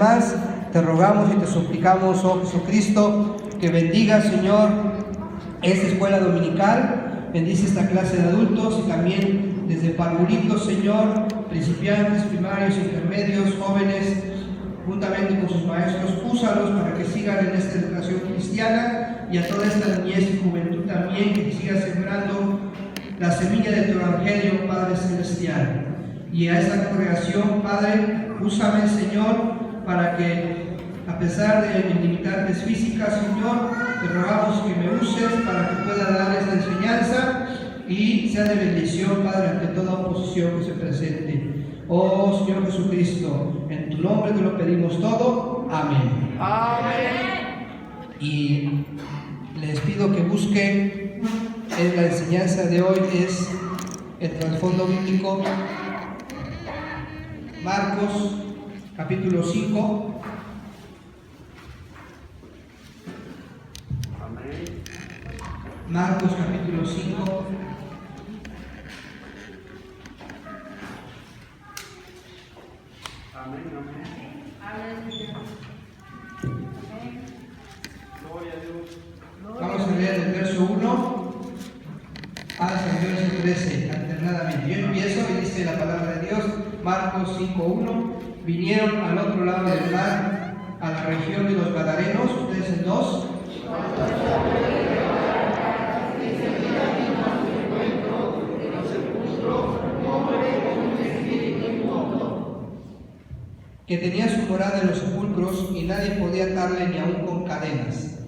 más te rogamos y te suplicamos, oh Jesucristo, que bendiga, Señor, esta escuela dominical, bendice esta clase de adultos y también desde parvulitos, Señor, principiantes, primarios, intermedios, jóvenes, juntamente con sus maestros, úsalos para que sigan en esta educación cristiana, y a toda esta niñez y juventud también, que siga sembrando la semilla de tu evangelio, Padre Celestial. Y a esta congregación, Padre, úsame, Señor, para que, a pesar de mis limitantes físicas, Señor, te rogamos que me uses para que pueda dar esta enseñanza y sea de bendición, Padre, ante toda oposición que se presente. Oh Señor Jesucristo, en tu nombre te lo pedimos todo. Amén. Amén. Y les pido que busquen en la enseñanza de hoy, es el trasfondo bíblico, Marcos capítulo 5. Amén. Marcos capítulo 5. Amén. Gloria a Dios. Vamos a leer el verso 1 hasta el verso 13, alternadamente. Yo empiezo y dice la palabra de Dios, Marcos 5:1. Vinieron al otro lado del mar, a la región de los Gadarenos, ustedes en 2. Que tenía su morada en los sepulcros y nadie podía atarle ni aun con cadenas.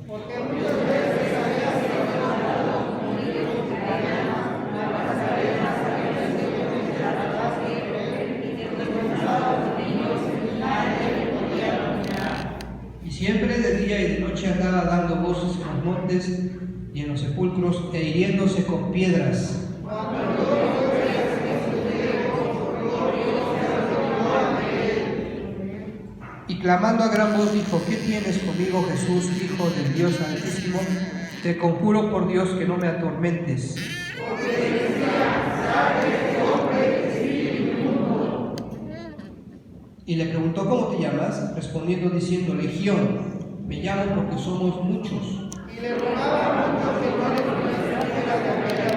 Y siempre de día y de noche andaba dando voces en los montes y en los sepulcros e hiriéndose con piedras. Y clamando a gran voz dijo: ¿Qué tienes conmigo, Jesús, Hijo del Dios Altísimo? Te conjuro por Dios que no me atormentes. Y le preguntó: ¿cómo te llamas? Respondiendo diciendo: Legión, me llamo porque somos muchos. Y le rogaba mucho que no le permitiese la carrera.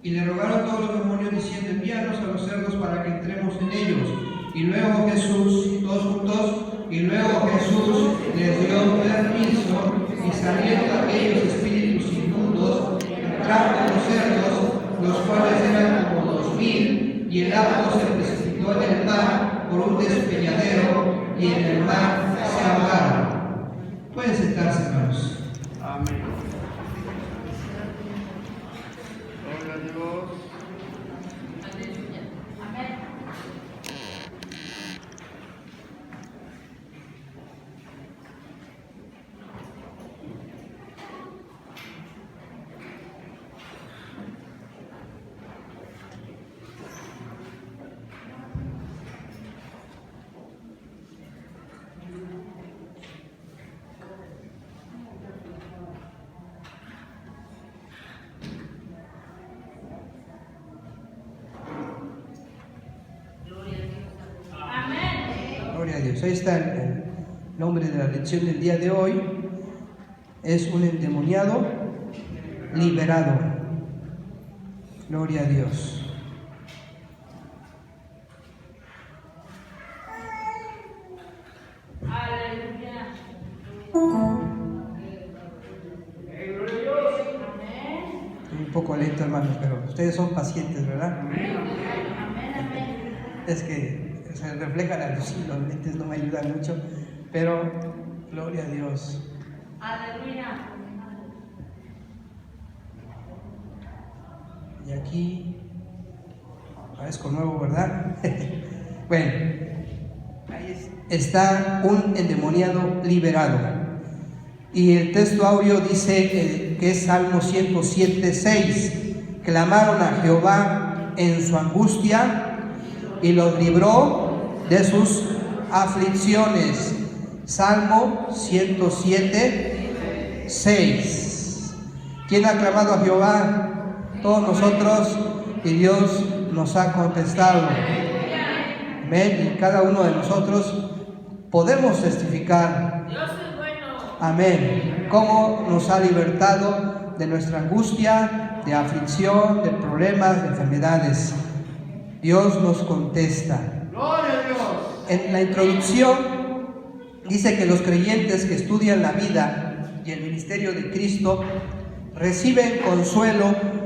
Y le rogaron todos los demonios diciendo: envíanos a los cerdos para que entremos en ellos. Y luego Jesús, todos juntos, y luego Jesús les dio permiso, y saliendo aquellos espíritus inmundos, entraron en los cerdos, los cuales eran como 2000, y el agua se precipitó en el mar por un despeñadero, y en el mar se ahogaron. Pueden sentarse, hermanos. Amén. Gloria a Dios. Gloria a Dios. Ahí está el nombre de la lección del día de hoy. Es un endemoniado liberado. Gloria a Dios. Estoy un poco lento, hermanos, pero ustedes son pacientes, ¿verdad? Es que se refleja la luz y los lentes no me ayudan mucho, pero gloria a Dios. Aleluya. Y aquí parezco nuevo, ¿verdad? Bueno, ahí está un endemoniado liberado. Y el texto áureo dice que es Salmo 107:6. Clamaron a Jehová en su angustia y los libró de sus aflicciones. Salmo 107:6. ¿Quién ha clamado a Jehová? Todos nosotros, y Dios nos ha contestado. Amén. Amén. Y cada uno de nosotros podemos testificar. Dios es bueno. Amén. Cómo nos ha libertado de nuestra angustia, de aflicción, de problemas, de enfermedades. Dios nos contesta. Gloria a Dios. En la introducción dice que los creyentes que estudian la vida y el ministerio de Cristo reciben consuelo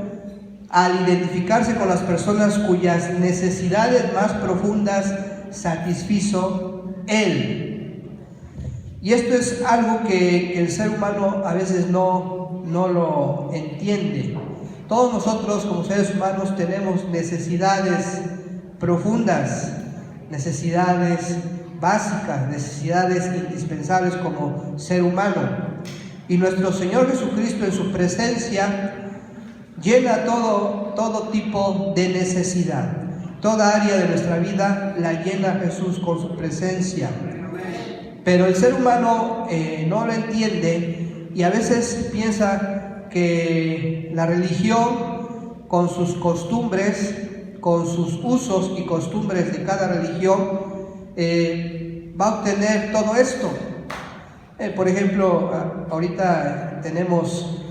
al identificarse con las personas cuyas necesidades más profundas satisfizo Él. Y esto es algo que el ser humano a veces no lo entiende. Todos nosotros como seres humanos tenemos necesidades profundas, necesidades básicas, necesidades indispensables como ser humano. Y nuestro Señor Jesucristo en su presencia llena todo tipo de necesidad. Toda área de nuestra vida la llena Jesús con su presencia. Pero el ser humano no lo entiende y a veces piensa que la religión, con sus costumbres, con sus usos y costumbres de cada religión, va a obtener todo esto. Por ejemplo, ahorita tenemos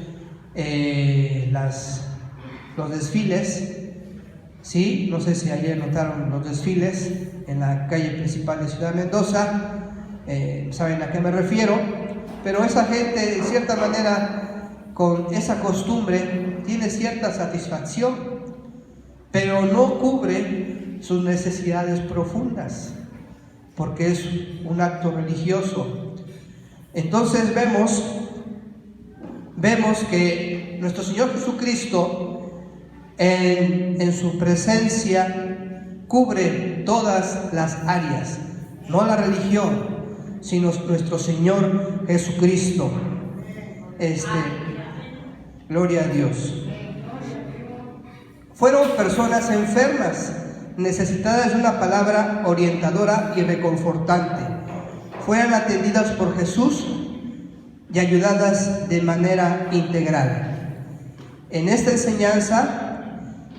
los desfiles, ¿sí? No sé si ayer notaron los desfiles en la calle principal de Ciudad Mendoza, saben a qué me refiero, pero esa gente de cierta manera con esa costumbre tiene cierta satisfacción, pero no cubre sus necesidades profundas, porque es un acto religioso. Entonces vemos que nuestro Señor Jesucristo en su presencia cubre todas las áreas, no la religión, sino nuestro Señor Jesucristo. Gloria a Dios. Fueron personas enfermas, necesitadas de una palabra orientadora y reconfortante. Fueron atendidas por Jesús y ayudadas de manera integral. En esta enseñanza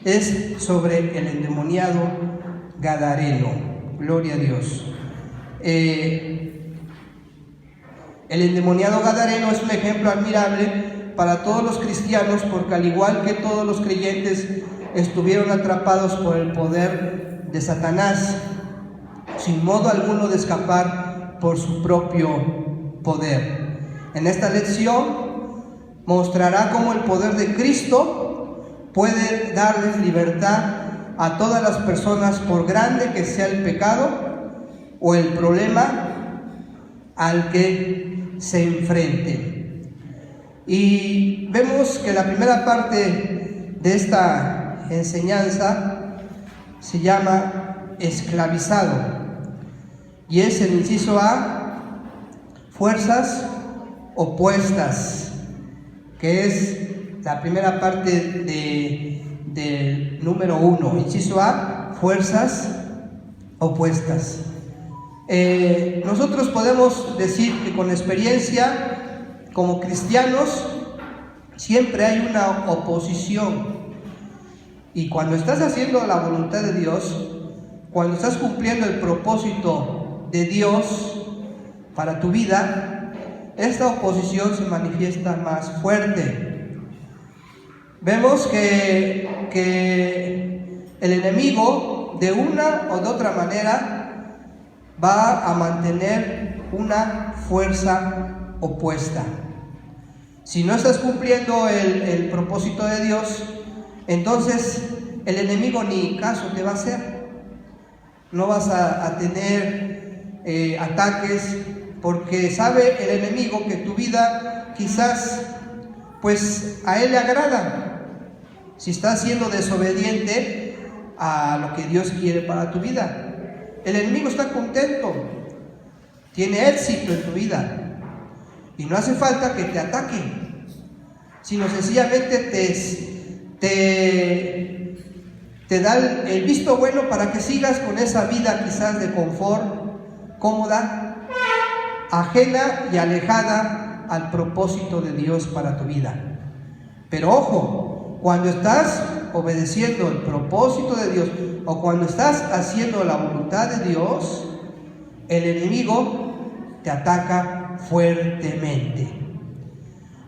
es sobre el endemoniado gadareno. Gloria a Dios. El endemoniado gadareno es un ejemplo admirable para todos los cristianos, porque al igual que todos los creyentes estuvieron atrapados por el poder de Satanás, sin modo alguno de escapar por su propio poder. En esta lección mostrará cómo el poder de Cristo puede darles libertad a todas las personas, por grande que sea el pecado o el problema al que se enfrenten. Y vemos que la primera parte de esta enseñanza se llama esclavizado, y es el inciso A, fuerzas opuestas, que es la primera parte del número 1. Inciso A, fuerzas opuestas. Nosotros podemos decir que con experiencia, como cristianos, siempre hay una oposición. Y cuando estás haciendo la voluntad de Dios, cuando estás cumpliendo el propósito de Dios para tu vida, esta oposición se manifiesta más fuerte. Vemos que el enemigo, de una o de otra manera, va a mantener una fuerza opuesta. Si no estás cumpliendo el propósito de Dios, entonces el enemigo ni caso te va a hacer. No vas a tener ataques, porque sabe el enemigo que tu vida quizás pues a él le agrada. Si estás siendo desobediente a lo que Dios quiere para tu vida, el enemigo está contento, tiene éxito en tu vida. Y no hace falta que te ataque, sino sencillamente te da el visto bueno para que sigas con esa vida quizás de confort, cómoda, ajena y alejada al propósito de Dios para tu vida. Pero ojo, cuando estás obedeciendo el propósito de Dios o cuando estás haciendo la voluntad de Dios, el enemigo te ataca fuertemente.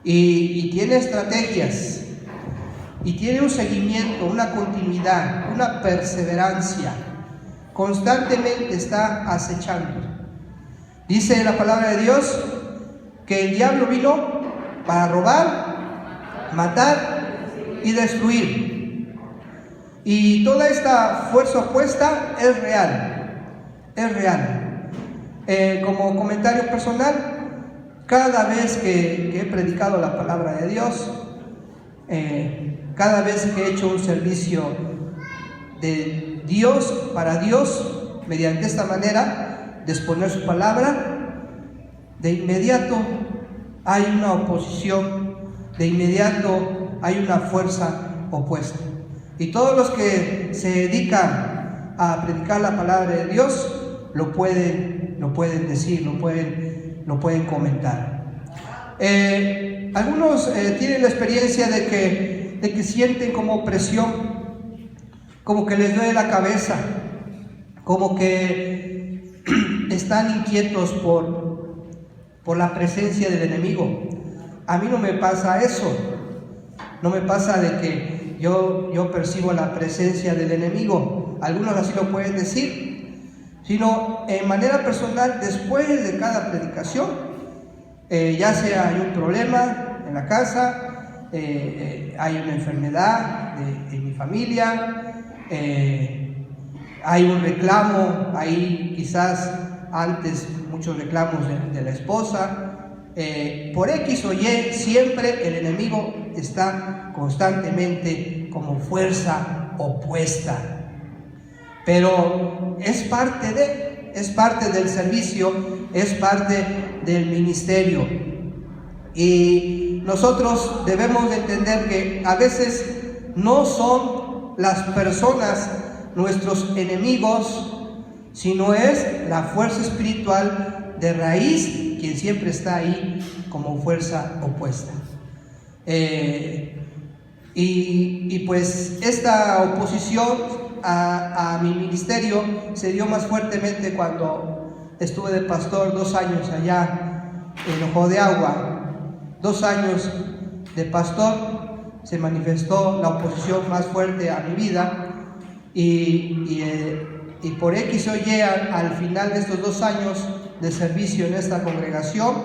Y tiene estrategias, y tiene un seguimiento, una continuidad, una perseverancia. Constantemente está acechando. Dice la palabra de Dios que el diablo vino para robar, matar y destruir. Y toda esta fuerza opuesta es real, es real. Como comentario personal, cada vez que he predicado la palabra de Dios, cada vez que he hecho un servicio de Dios para Dios, mediante esta manera de exponer su palabra, de inmediato hay una oposición, de inmediato hay una fuerza opuesta. Y todos los que se dedican a predicar la palabra de Dios lo pueden decir, lo pueden comentar. Algunos tienen la experiencia de que sienten como presión, como que les duele la cabeza, como que están inquietos por la presencia del enemigo. A mí no me pasa eso, no me pasa de que yo percibo la presencia del enemigo. Algunos así lo pueden decir, sino en manera personal, después de cada predicación, ya sea hay un problema en la casa, hay una enfermedad en mi familia, hay un reclamo, hay quizás antes muchos reclamos de la esposa, por X o Y, siempre el enemigo está constantemente como fuerza opuesta. Pero es parte del servicio, es parte del ministerio. Y nosotros debemos de entender que a veces no son las personas nuestros enemigos, sino es la fuerza espiritual de raíz quien siempre está ahí como fuerza opuesta. Y pues esta oposición a mi ministerio se dio más fuertemente cuando estuve de pastor 2 años allá en Ojo de Agua. 2 años de pastor se manifestó la oposición más fuerte a mi vida y por X o Y al final de estos 2 años de servicio en esta congregación,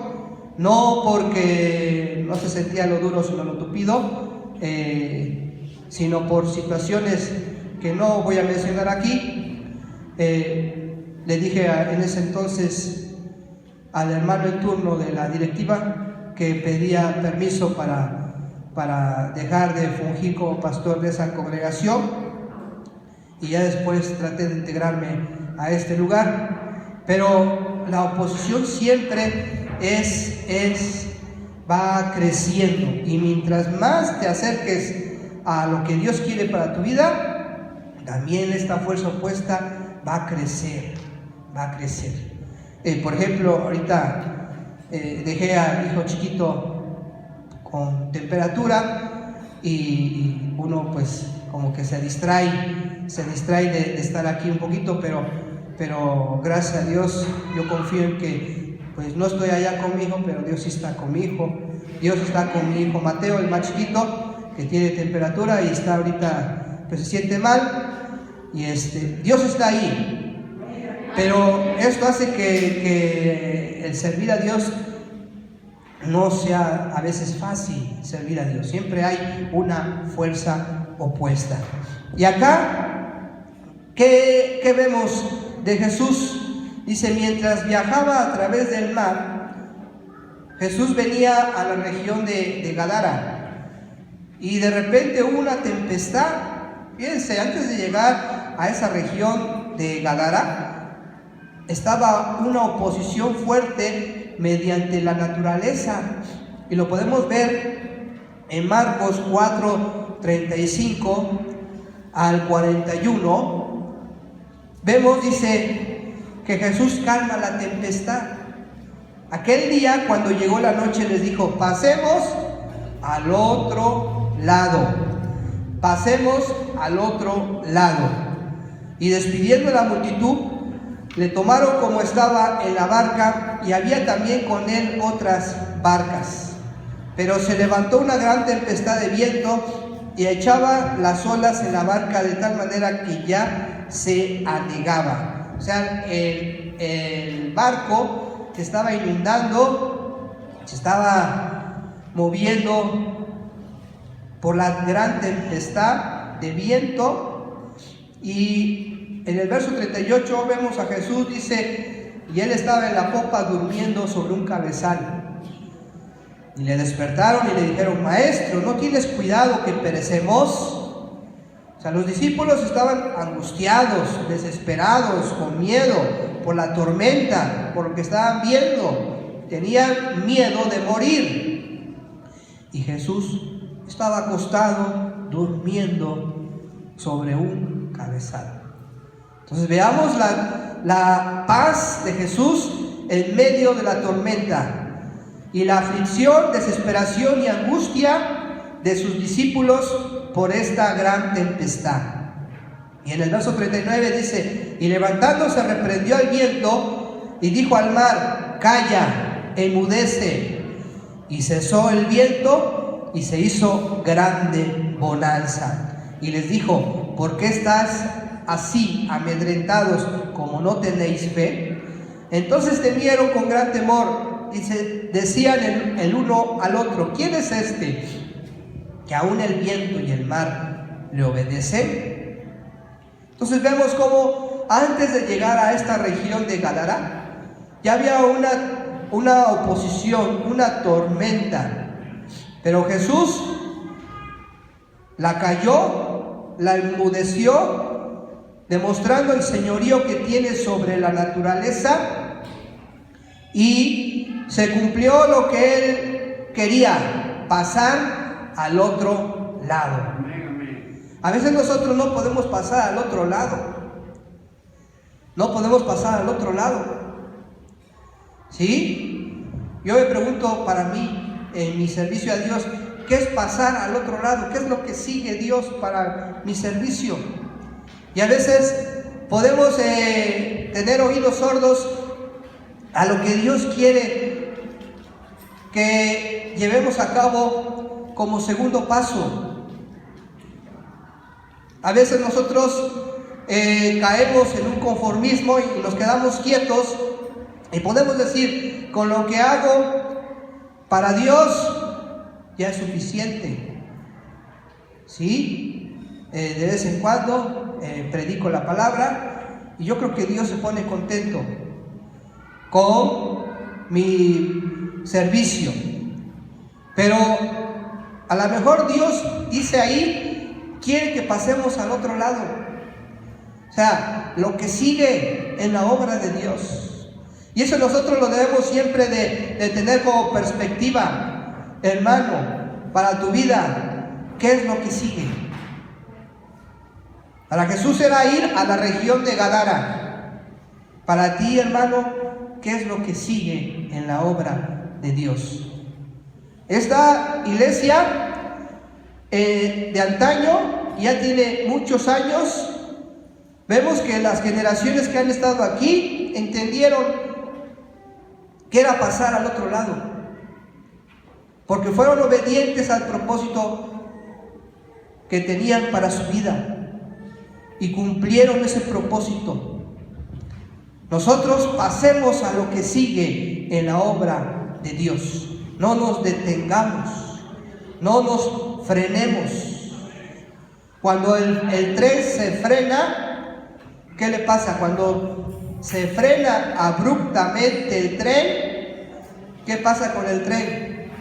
no porque no se sentía lo duro sino lo tupido, sino por situaciones que no voy a mencionar aquí. Le dije en ese entonces al hermano en turno de la directiva que pedía permiso para dejar de fungir como pastor de esa congregación, y ya después traté de integrarme a este lugar. Pero la oposición siempre va creciendo, y mientras más te acerques a lo que Dios quiere para tu vida, también esta fuerza opuesta va a crecer. Por ejemplo, ahorita dejé al hijo chiquito con temperatura y uno pues como que se distrae de estar aquí un poquito, pero gracias a Dios yo confío en que pues no estoy allá con mi hijo, pero Dios sí está con mi hijo. Dios está con mi hijo Mateo, el más chiquito, que tiene temperatura y está ahorita, pues se siente mal, y Dios está ahí. Pero esto hace que el servir a Dios no sea a veces fácil. Servir a Dios, siempre hay una fuerza opuesta. Y acá, ¿qué vemos de Jesús? Dice, mientras viajaba a través del mar, Jesús venía a la región de Gadara, y de repente hubo una tempestad. Fíjense, antes de llegar a esa región de Gadara, estaba una oposición fuerte mediante la naturaleza, y lo podemos ver en Marcos 4:35 al 41. Vemos, dice, que Jesús calma la tempestad. Aquel día, cuando llegó la noche, les dijo, pasemos al otro lado. pasemos al otro lado. Y despidiendo a la multitud, le tomaron como estaba en la barca, y había también con él otras barcas. Pero se levantó una gran tempestad de viento y echaba las olas en la barca de tal manera que ya se anegaba. O sea, el barco se estaba inundando, se estaba moviendo por la gran tempestad de viento. Y en el verso 38 vemos a Jesús, dice, y él estaba en la popa durmiendo sobre un cabezal. Y le despertaron y le dijeron: Maestro, ¿no tienes cuidado que perecemos? O sea, los discípulos estaban angustiados, desesperados, con miedo por la tormenta, por lo que estaban viendo. Tenían miedo de morir. Y Jesús estaba acostado, durmiendo sobre un cabezal. Entonces veamos la paz de Jesús en medio de la tormenta y la aflicción, desesperación y angustia de sus discípulos por esta gran tempestad. Y en el verso 39 dice: y levantándose reprendió al viento y dijo al mar: calla, enmudece. Y cesó el viento y se hizo grande bonanza. Y les dijo: ¿por qué estás así amedrentados, como no tenéis fe? Entonces temieron con gran temor y se decían el uno al otro: ¿quién es este que aún el viento y el mar le obedecen? Entonces vemos cómo antes de llegar a esta región de Gadara ya había una oposición, una tormenta, pero Jesús la calló, la enmudeció, demostrando el señorío que tiene sobre la naturaleza, y se cumplió lo que él quería: pasar al otro lado. A veces nosotros no podemos pasar al otro lado. No podemos pasar al otro lado. ¿Sí? Yo me pregunto para mí, en mi servicio a Dios, ¿qué es pasar al otro lado? ¿Qué es lo que sigue Dios para mi servicio? Y a veces podemos tener oídos sordos a lo que Dios quiere que llevemos a cabo como segundo paso. A veces nosotros caemos en un conformismo y nos quedamos quietos y podemos decir: con lo que hago para Dios ya es suficiente. ¿Sí? De vez en cuando predico la palabra y yo creo que Dios se pone contento con mi servicio, pero a lo mejor Dios dice ahí: quiere que pasemos al otro lado. O sea, lo que sigue en la obra de Dios. Y eso nosotros lo debemos siempre de tener como perspectiva, hermano, para tu vida. ¿Qué es lo que sigue? Para Jesús era ir a la región de Gadara. Para ti, hermano, ¿qué es lo que sigue en la obra de Dios? Esta iglesia de antaño ya tiene muchos años. Vemos que las generaciones que han estado aquí entendieron que era pasar al otro lado, porque fueron obedientes al propósito que tenían para su vida y cumplieron ese propósito. Nosotros pasemos a lo que sigue en la obra de Dios. No nos detengamos, no nos frenemos. Cuando el tren se frena, ¿qué le pasa? Cuando se frena abruptamente el tren, ¿qué pasa con el tren?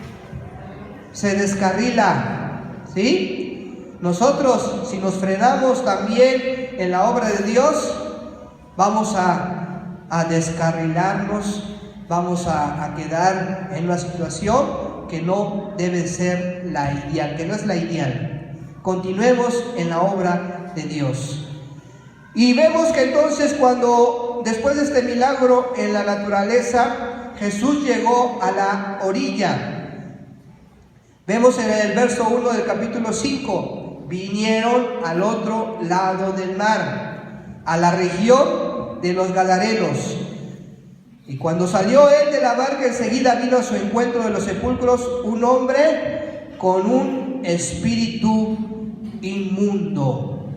Se descarrila, ¿sí? Nosotros, si nos frenamos también en la obra de Dios, vamos a descarrilarnos, vamos a quedar en una situación que no debe ser la ideal, que no es la ideal. Continuemos en la obra de Dios. Y vemos que entonces cuando después de este milagro en la naturaleza, Jesús llegó a la orilla. Vemos en el verso 1 del capítulo 5, vinieron al otro lado del mar, a la región de los Gadarenos. Y cuando salió él de la barca, enseguida vino a su encuentro de los sepulcros un hombre con un espíritu inmundo.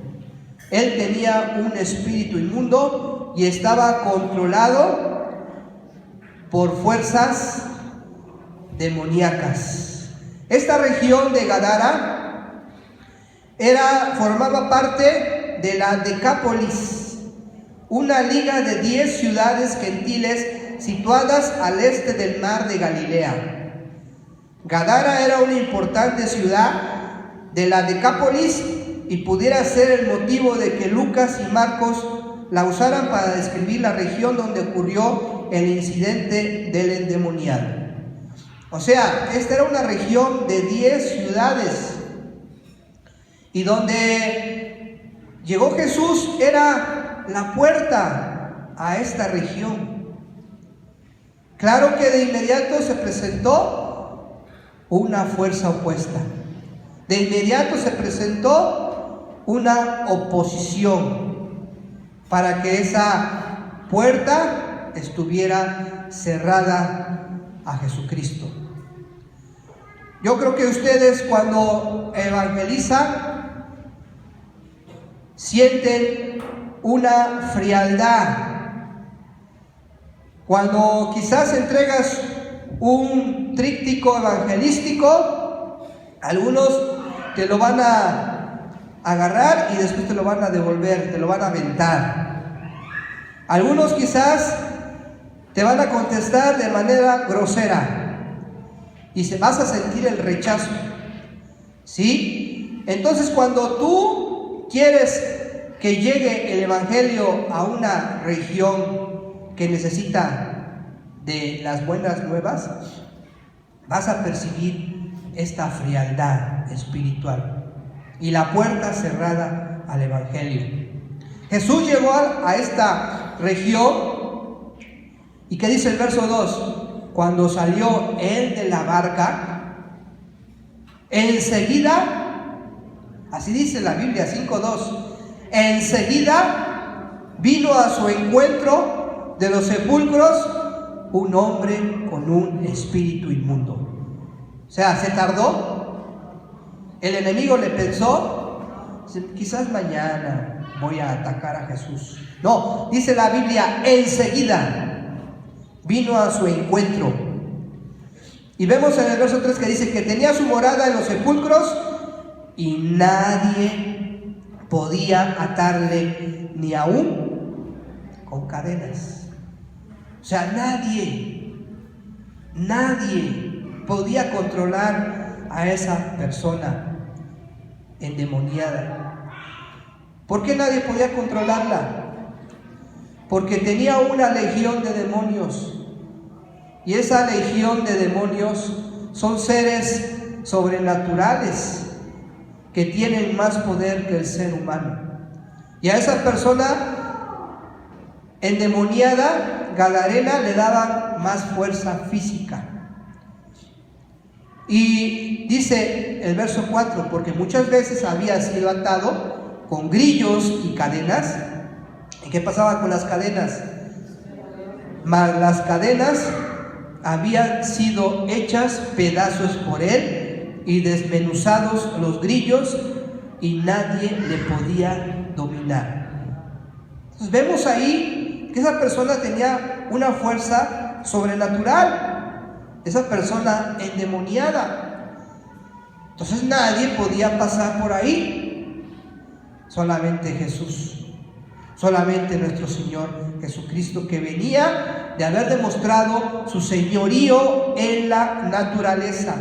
Él tenía un espíritu inmundo y estaba controlado por fuerzas demoníacas. Esta región de Gadara formaba parte de la Decápolis, una liga de 10 ciudades gentiles situadas al este del mar de Galilea. Gadara era una importante ciudad de la Decápolis y pudiera ser el motivo de que Lucas y Marcos la usaran para describir la región donde ocurrió el incidente del endemoniado. O sea, esta era una región de 10 ciudades y donde llegó Jesús era la puerta a esta región. Claro que de inmediato se presentó una fuerza opuesta. De inmediato se presentó una oposición para que esa puerta estuviera cerrada a Jesucristo. Yo creo que ustedes cuando evangelizan sienten una frialdad. Cuando quizás entregas un tríptico evangelístico, algunos te lo van a agarrar y después te lo van a devolver, te lo van a aventar. Algunos quizás te van a contestar de manera grosera y vas a sentir el rechazo, ¿sí? Entonces, cuando tú quieres que llegue el evangelio a una región que necesita de las buenas nuevas, vas a percibir esta frialdad espiritual y la puerta cerrada al evangelio. Jesús llegó a esta región. ¿Y qué dice el verso 2? Cuando salió él de la barca, enseguida, así dice la Biblia 5:2, enseguida vino a su encuentro de los sepulcros un hombre con un espíritu inmundo. O sea, se tardó. El enemigo le pensó, quizás mañana voy a atacar a Jesús. No, dice la Biblia, enseguida vino a su encuentro. Y vemos en el verso 3 que dice que tenía su morada en los sepulcros y nadie podía atarle ni aún con cadenas. O sea, nadie podía controlar a esa persona endemoniada. ¿Por qué nadie podía controlarla? Porque tenía una legión de demonios. Y esa legión de demonios son seres sobrenaturales que tienen más poder que el ser humano. Y a esa persona endemoniada, gadarena, le daban más fuerza física. Y dice el verso 4, porque muchas veces había sido atado con grillos y cadenas. ¿Y qué pasaba con las cadenas? Las cadenas habían sido hechas pedazos por él y desmenuzados los grillos y nadie le podía dominar. Entonces vemos ahí que esa persona tenía una fuerza sobrenatural, esa persona endemoniada. Entonces nadie podía pasar por ahí, solamente Jesús. Solamente nuestro Señor Jesucristo, que venía de haber demostrado su señorío en la naturaleza.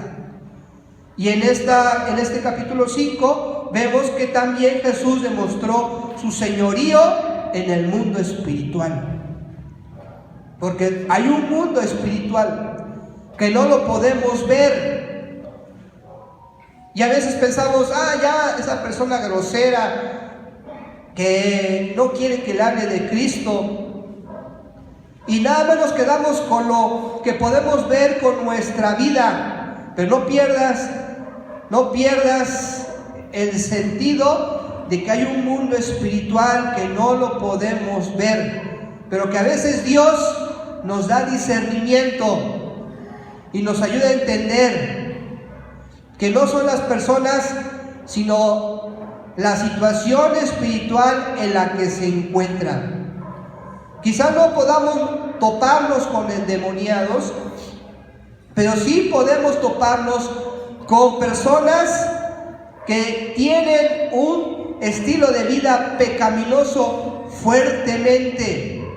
Y en este capítulo 5 vemos que también Jesús demostró su señorío en el mundo espiritual. Porque hay un mundo espiritual que no lo podemos ver. Y a veces pensamos, ya esa persona grosera que no quiere que le hable de Cristo, y nada más nos quedamos con lo que podemos ver con nuestra vida. Pero no pierdas el sentido de que hay un mundo espiritual que no lo podemos ver, pero que a veces Dios nos da discernimiento y nos ayuda a entender que no son las personas, sino la situación espiritual en la que se encuentran. Quizás no podamos toparnos con endemoniados, pero sí podemos toparnos con personas que tienen un estilo de vida pecaminoso fuertemente.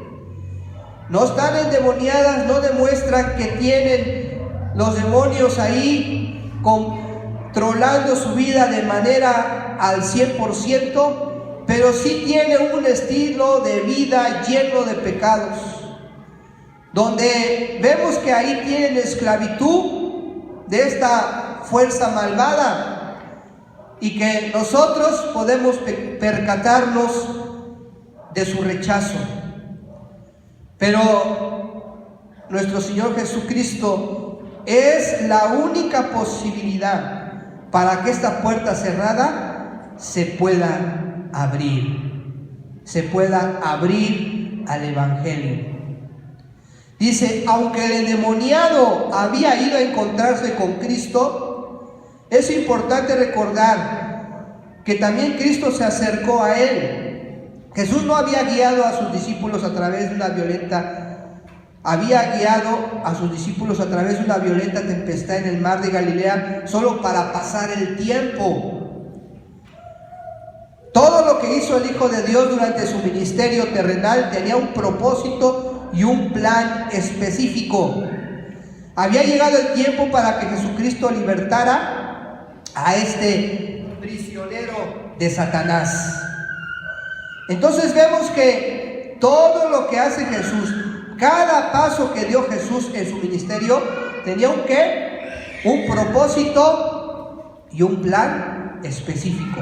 No están endemoniadas, no demuestran que tienen los demonios ahí controlando su vida de manera al 100%, pero sí tienen un estilo de vida lleno de pecados, donde vemos que ahí tienen esclavitud de esta fuerza malvada, y que nosotros podemos percatarnos de su rechazo. Pero nuestro Señor Jesucristo es la única posibilidad para que esta puerta cerrada se pueda abrir al Evangelio. Dice, aunque el endemoniado había ido a encontrarse con Cristo, es importante recordar que también Cristo se acercó a él. Jesús no había guiado a sus discípulos a través de una violenta tempestad en el mar de Galilea solo para pasar el tiempo. Todo lo que hizo el Hijo de Dios durante su ministerio terrenal tenía un propósito y un plan específico. Había llegado el tiempo para que Jesucristo libertara a este prisionero de Satanás. Entonces vemos que todo lo que hace Jesús, cada paso que dio Jesús en su ministerio, tenía un propósito y un plan específico.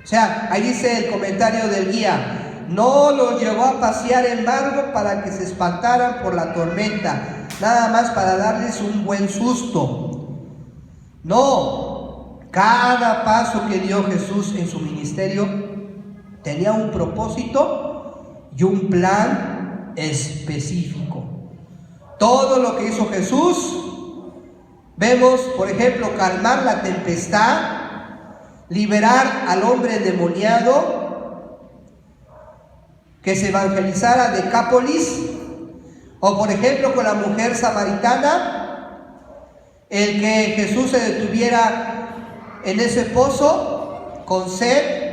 O sea, ahí dice el comentario del guía, no los llevó a pasear en barco para que se espantaran por la tormenta, nada más para darles un buen susto. No, cada paso que dio Jesús en su ministerio tenía un propósito y un plan específico. Todo lo que hizo Jesús, vemos, por ejemplo, calmar la tempestad, liberar al hombre endemoniado, que se evangelizara Decápolis, o por ejemplo con la mujer samaritana, el que Jesús se detuviera en ese pozo con sed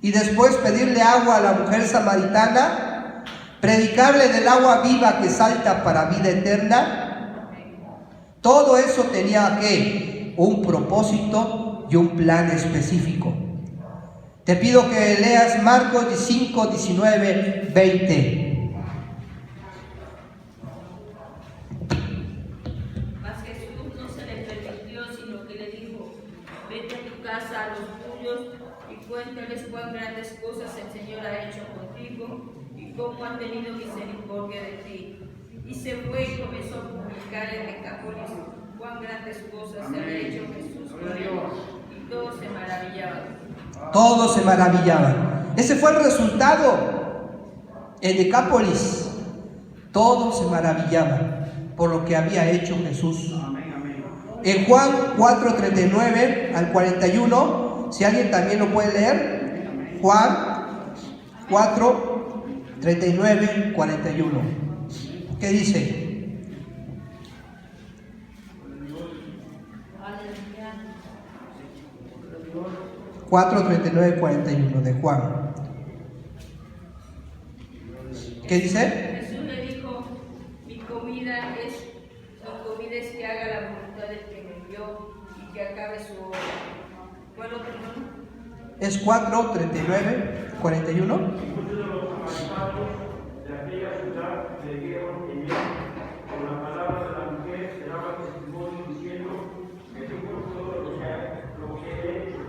y después pedirle agua a la mujer samaritana, predicarle del agua viva que salta para vida eterna. Todo eso tenía un propósito y un plan específico. Te pido que leas Marcos 5, 19, 20. Mas Jesús no se le permitió, sino que le dijo: vete a tu casa a los tuyos y cuéntales cuán grandes cosas el Señor ha hecho contigo y cómo ha tenido misericordia de ti. Y se fue y comenzó a publicar en Decápolis cuán grandes cosas había hecho Jesús con él, y todos se maravillaban. Todos se maravillaban. Ese fue el resultado en Decápolis. Todos se maravillaban por lo que había hecho Jesús. En Juan 4, 39 al 41, si alguien también lo puede leer, Juan 4, 39, 41. ¿Qué dice? 4, 39, 41 de Juan. ¿Qué dice? Jesús le dijo: mi comida es que haga la voluntad del que me envió y que acabe su obra. ¿Cuál otro no? Es 4, 39, 41. Muchos de los samaritanos de aquella ciudad le dijeron en él, con la palabra de la mujer se daba testimonio diciendo que tú por todo lo que he hecho.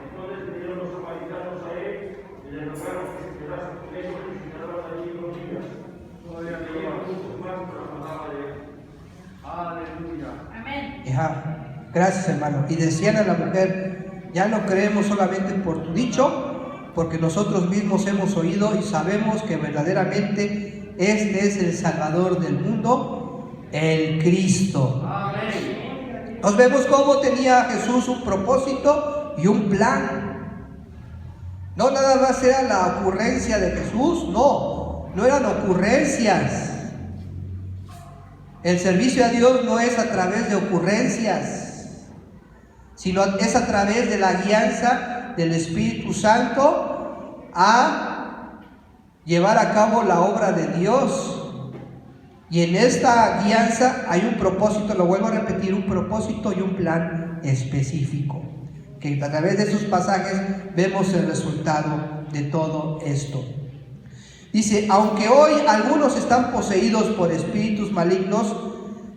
Entonces vinieron los samaritanos a él y le rogaron que se quedase con ellos y se quedaron allí unos días. Todavía leyeron muchos más por la palabra de él. Aleluya. Amén. Ajá. Gracias, hermano. Y decían a la mujer: Ya no creemos solamente por tu dicho, porque nosotros mismos hemos oído y sabemos que verdaderamente este es el Salvador del mundo, el Cristo. Nos vemos cómo tenía Jesús un propósito y un plan. No nada más era la ocurrencia de Jesús, no eran ocurrencias. El servicio a Dios no es a través de ocurrencias, sino es a través de la guianza del Espíritu Santo a llevar a cabo la obra de Dios. Y en esta guianza hay un propósito, lo vuelvo a repetir, un propósito y un plan específico, que a través de esos pasajes vemos el resultado de todo esto. Dice, aunque hoy algunos están poseídos por espíritus malignos,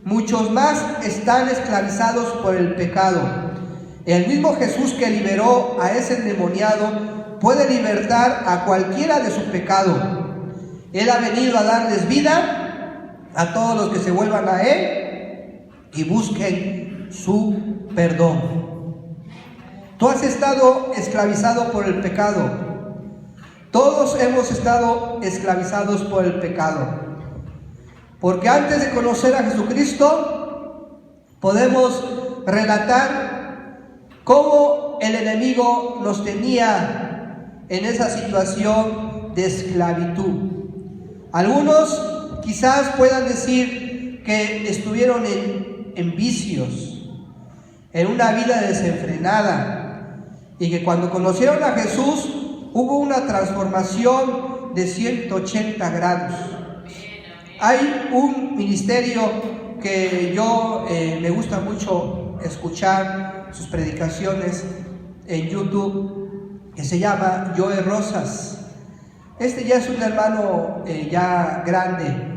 muchos más están esclavizados por el pecado. El mismo Jesús que liberó a ese endemoniado puede libertar a cualquiera de su pecado. Él ha venido a darles vida a todos los que se vuelvan a Él y busquen su perdón. Tú has estado esclavizado por el pecado. Todos hemos estado esclavizados por el pecado. Porque antes de conocer a Jesucristo, podemos relatar cómo el enemigo nos tenía en esa situación de esclavitud. Algunos quizás puedan decir que estuvieron en vicios, en una vida desenfrenada, y que cuando conocieron a Jesús hubo una transformación de 180 grados. Hay un ministerio que yo me gusta mucho escuchar sus predicaciones en YouTube, que se llama Joe Rosas. Este ya es un hermano ya grande.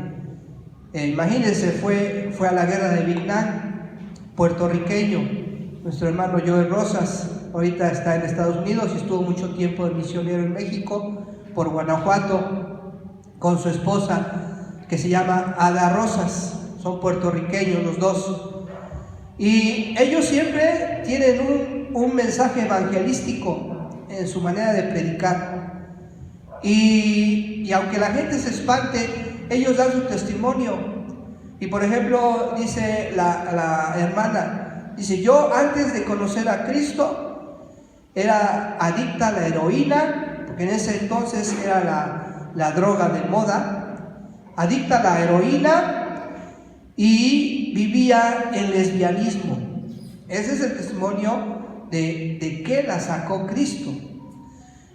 Imagínense, fue a la guerra de Vietnam, puertorriqueño. Nuestro hermano Joe Rosas ahorita está en Estados Unidos y estuvo mucho tiempo de misionero en México, por Guanajuato, con su esposa, que se llama Ada Rosas. Son puertorriqueños los dos. Y ellos siempre tienen un mensaje evangelístico en su manera de predicar. Y aunque la gente se espante, ellos dan su testimonio. Y por ejemplo, dice la hermana, dice, yo antes de conocer a Cristo era adicta a la heroína, porque en ese entonces era la droga de moda, adicta a la heroína, y vivía en lesbianismo. Ese es el testimonio de que la sacó Cristo.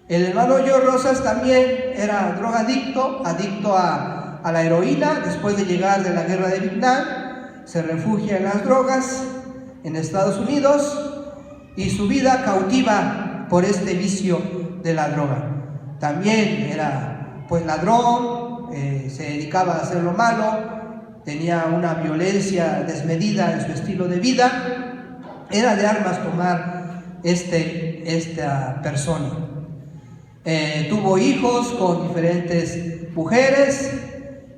El hermano Joe Rosas también era drogadicto, adicto a la heroína. Después de llegar de la guerra de Vietnam, se refugia en las drogas en Estados Unidos, y su vida cautiva por este vicio de la droga. También era pues ladrón, se dedicaba a hacer lo malo, tenía una violencia desmedida en su estilo de vida. Era de armas tomar esta persona. Tuvo hijos con diferentes mujeres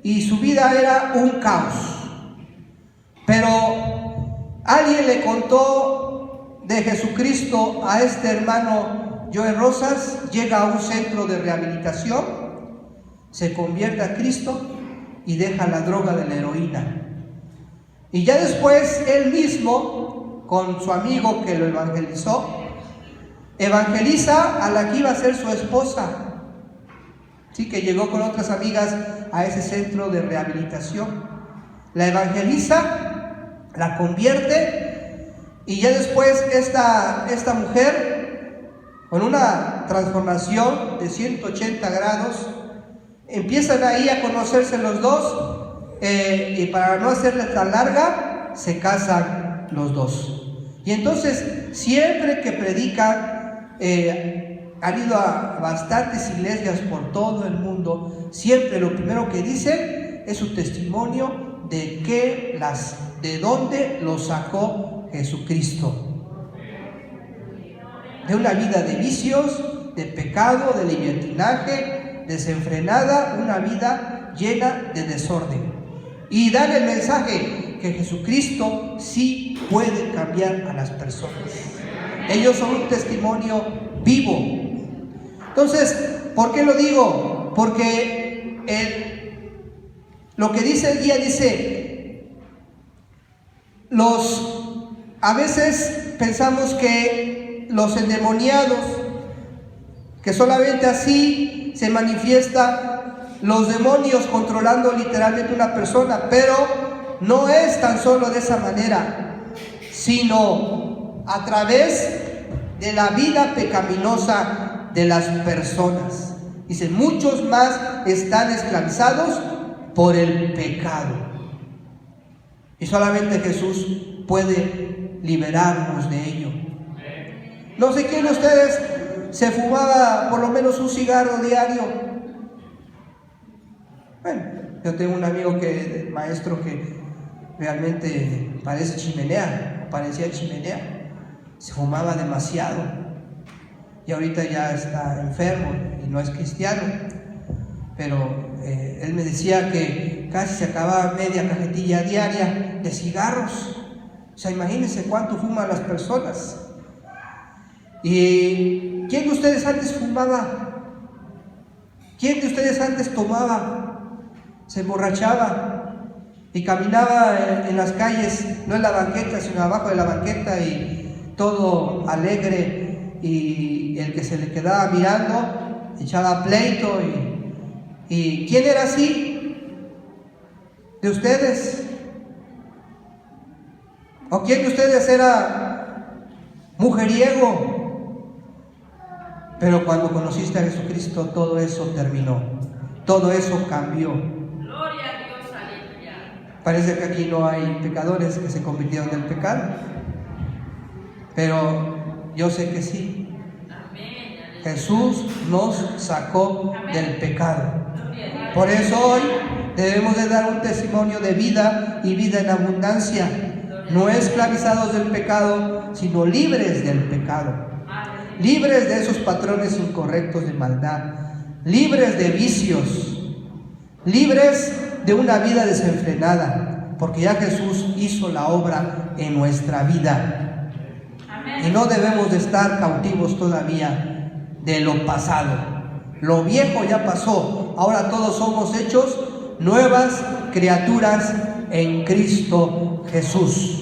y su vida era un caos. Pero alguien le contó de Jesucristo a este hermano Joe Rosas, llega a un centro de rehabilitación, se convierte a Cristo y deja la droga de la heroína. Y ya después él mismo, con su amigo que lo evangelizó, evangeliza a la que iba a ser su esposa. Sí, que llegó con otras amigas a ese centro de rehabilitación. La evangeliza, la convierte, y ya después esta mujer, con una transformación de 180 grados, empiezan ahí a conocerse los dos, y para no hacerle tan larga, se casan los dos. Y entonces, siempre que predican, han ido a bastantes iglesias por todo el mundo, siempre lo primero que dicen es su testimonio de dónde lo sacó Jesucristo. De una vida de vicios, de pecado, de libertinaje, desenfrenada, una vida llena de desorden. Y dan el mensaje que Jesucristo sí puede cambiar a las personas. Ellos son un testimonio vivo. Entonces, ¿por qué lo digo? Porque lo que dice el guía dice, a veces pensamos que los endemoniados, que solamente así se manifiesta los demonios controlando literalmente una persona, pero no es tan solo de esa manera, sino a través de la vida pecaminosa de las personas. Dice, muchos más están esclavizados por el pecado. Y solamente Jesús puede liberarnos de ello. No sé quién de ustedes se fumaba por lo menos un cigarro diario. Bueno, yo tengo un amigo maestro que realmente parecía chimenea. Se fumaba demasiado. Y ahorita ya está enfermo y no es cristiano. Pero él me decía que casi se acababa media cajetilla diaria de cigarros. O sea, imagínense cuánto fuman las personas. ¿Y quién de ustedes antes fumaba? ¿Quién de ustedes antes tomaba? Se emborrachaba y caminaba en las calles, no en la banqueta, sino abajo de la banqueta, y todo alegre, y el que se le quedaba mirando echaba pleito. ¿Y quién era así de ustedes? ¿O quién de ustedes era mujeriego? Pero cuando conociste a Jesucristo, todo eso terminó, todo eso cambió. Gloria a Dios, aleluya. Parece que aquí no hay pecadores que se convirtieron del pecado, pero yo sé que sí. Amén. Jesús nos sacó del pecado. Por eso hoy debemos de dar un testimonio de vida y vida en abundancia, no esclavizados del pecado, sino libres del pecado. Libres de esos patrones incorrectos de maldad, libres de vicios, libres de una vida desenfrenada, porque ya Jesús hizo la obra en nuestra vida. Y no debemos de estar cautivos todavía de lo pasado. Lo viejo ya pasó, ahora todos somos hechos nuevas criaturas en Cristo Jesús.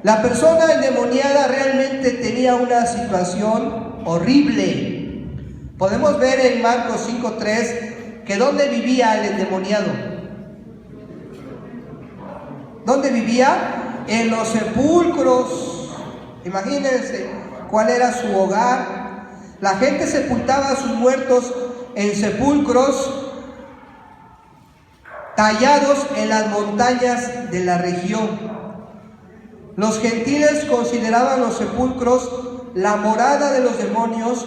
La persona endemoniada realmente tenía una situación horrible. Podemos ver en Marcos 5:3 que ¿dónde vivía el endemoniado? ¿Dónde vivía? En los sepulcros. Imagínense cuál era su hogar. La gente sepultaba a sus muertos en sepulcros tallados en las montañas de la región. Los gentiles consideraban los sepulcros la morada de los demonios,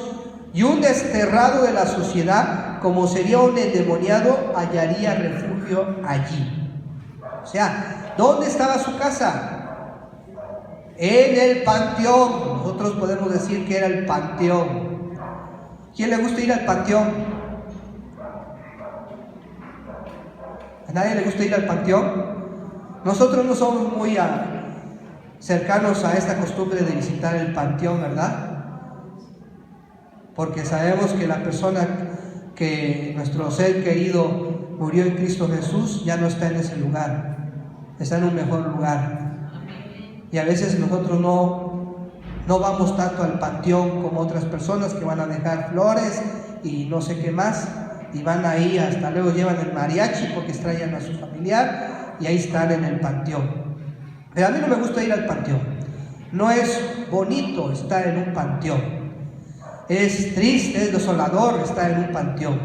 y un desterrado de la sociedad, como sería un endemoniado, hallaría refugio allí. O sea, ¿dónde estaba su casa? En el panteón. Nosotros podemos decir que era el panteón. ¿Quién le gusta ir al panteón? ¿A nadie le gusta ir al panteón? Nosotros no somos muy cercanos a esta costumbre de visitar el panteón, ¿verdad? Porque sabemos que la persona que nuestro ser querido murió en Cristo Jesús ya no está en ese lugar, está en un mejor lugar. Y a veces nosotros no vamos tanto al panteón como otras personas que van a dejar flores y no sé qué más, y van ahí, hasta luego llevan el mariachi porque extrañan a su familiar y ahí están en el panteón. Pero a mí no me gusta ir al panteón. No es bonito estar en un panteón. Es triste, es desolador estar en un panteón.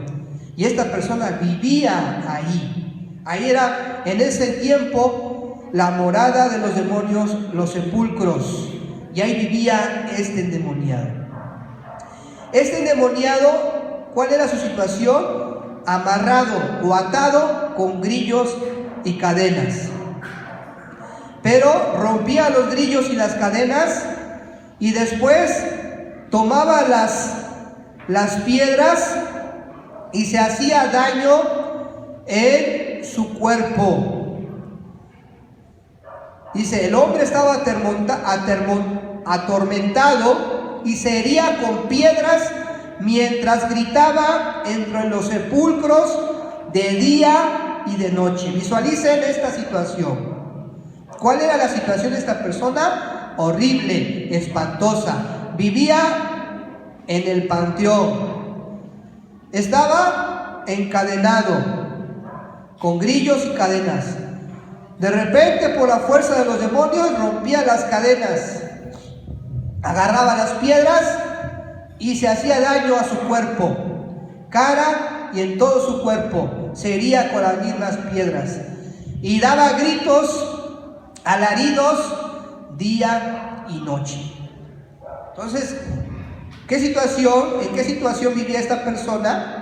Y esta persona vivía ahí. Ahí era en ese tiempo la morada de los demonios, los sepulcros. Y ahí vivía este endemoniado. Este endemoniado, ¿cuál era su situación? Amarrado o atado con grillos y cadenas. Pero rompía los grillos y las cadenas, y después tomaba las piedras y se hacía daño en su cuerpo. Dice, el hombre estaba atormentado y se hería con piedras mientras gritaba entre los sepulcros de día y de noche. Visualicen esta situación. ¿Cuál era la situación de esta persona? Horrible, espantosa. Vivía en el panteón. Estaba encadenado con grillos y cadenas. De repente, por la fuerza de los demonios, rompía las cadenas, agarraba las piedras y se hacía daño a su cuerpo, cara y en todo su cuerpo, se hería con las mismas piedras y daba gritos, alaridos, día y noche. Entonces, ¿en qué situación vivía esta persona?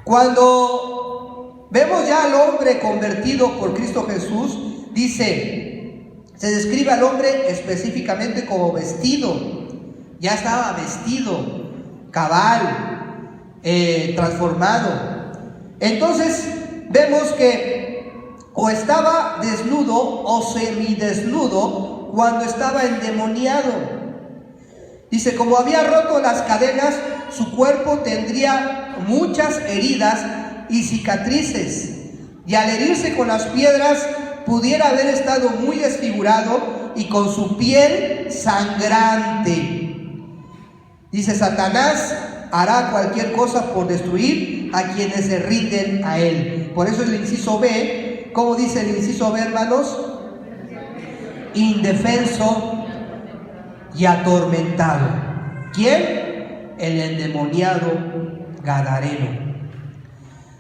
Cuando vemos ya al hombre convertido por Cristo Jesús, se describe al hombre específicamente como vestido. Ya estaba vestido, cabal, transformado. Entonces vemos que o estaba desnudo o semidesnudo cuando estaba endemoniado. Dice, como había roto las cadenas, su cuerpo tendría muchas heridas y cicatrices, y al herirse con las piedras pudiera haber estado muy desfigurado y con su piel sangrante. Dice, Satanás hará cualquier cosa por destruir a quienes se rinden a él. Por eso el inciso B, ¿cómo dice el inciso B, hermanos? Indefenso y atormentado. ¿Quién? El endemoniado gadareno.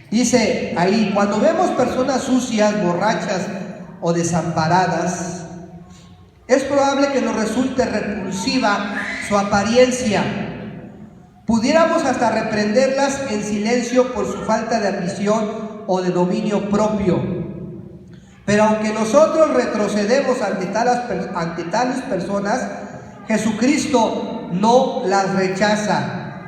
Dice ahí, cuando vemos personas sucias, borrachas o desamparadas, es probable que nos resulte repulsiva su apariencia. Pudiéramos hasta reprenderlas en silencio por su falta de ambición o de dominio propio. Pero aunque nosotros retrocedemos ante tales personas, Jesucristo no las rechaza.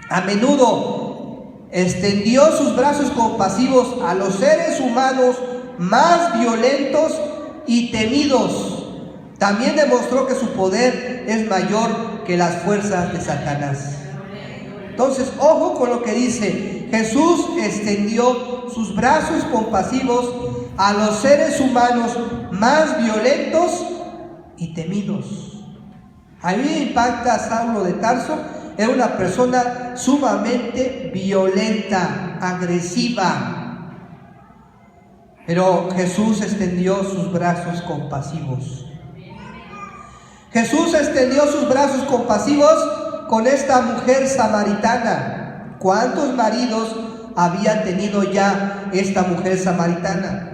A menudo extendió sus brazos compasivos a los seres humanos más violentos y temidos. También demostró que su poder es mayor que las fuerzas de Satanás. Entonces, ojo con lo que dice. Jesús extendió sus brazos compasivos a los seres humanos más violentos y temidos. A mí me impacta Saulo de Tarso. Era una persona sumamente violenta, agresiva. Pero Jesús extendió sus brazos compasivos. Jesús extendió sus brazos compasivos con esta mujer samaritana. ¿Cuántos maridos había tenido ya esta mujer samaritana?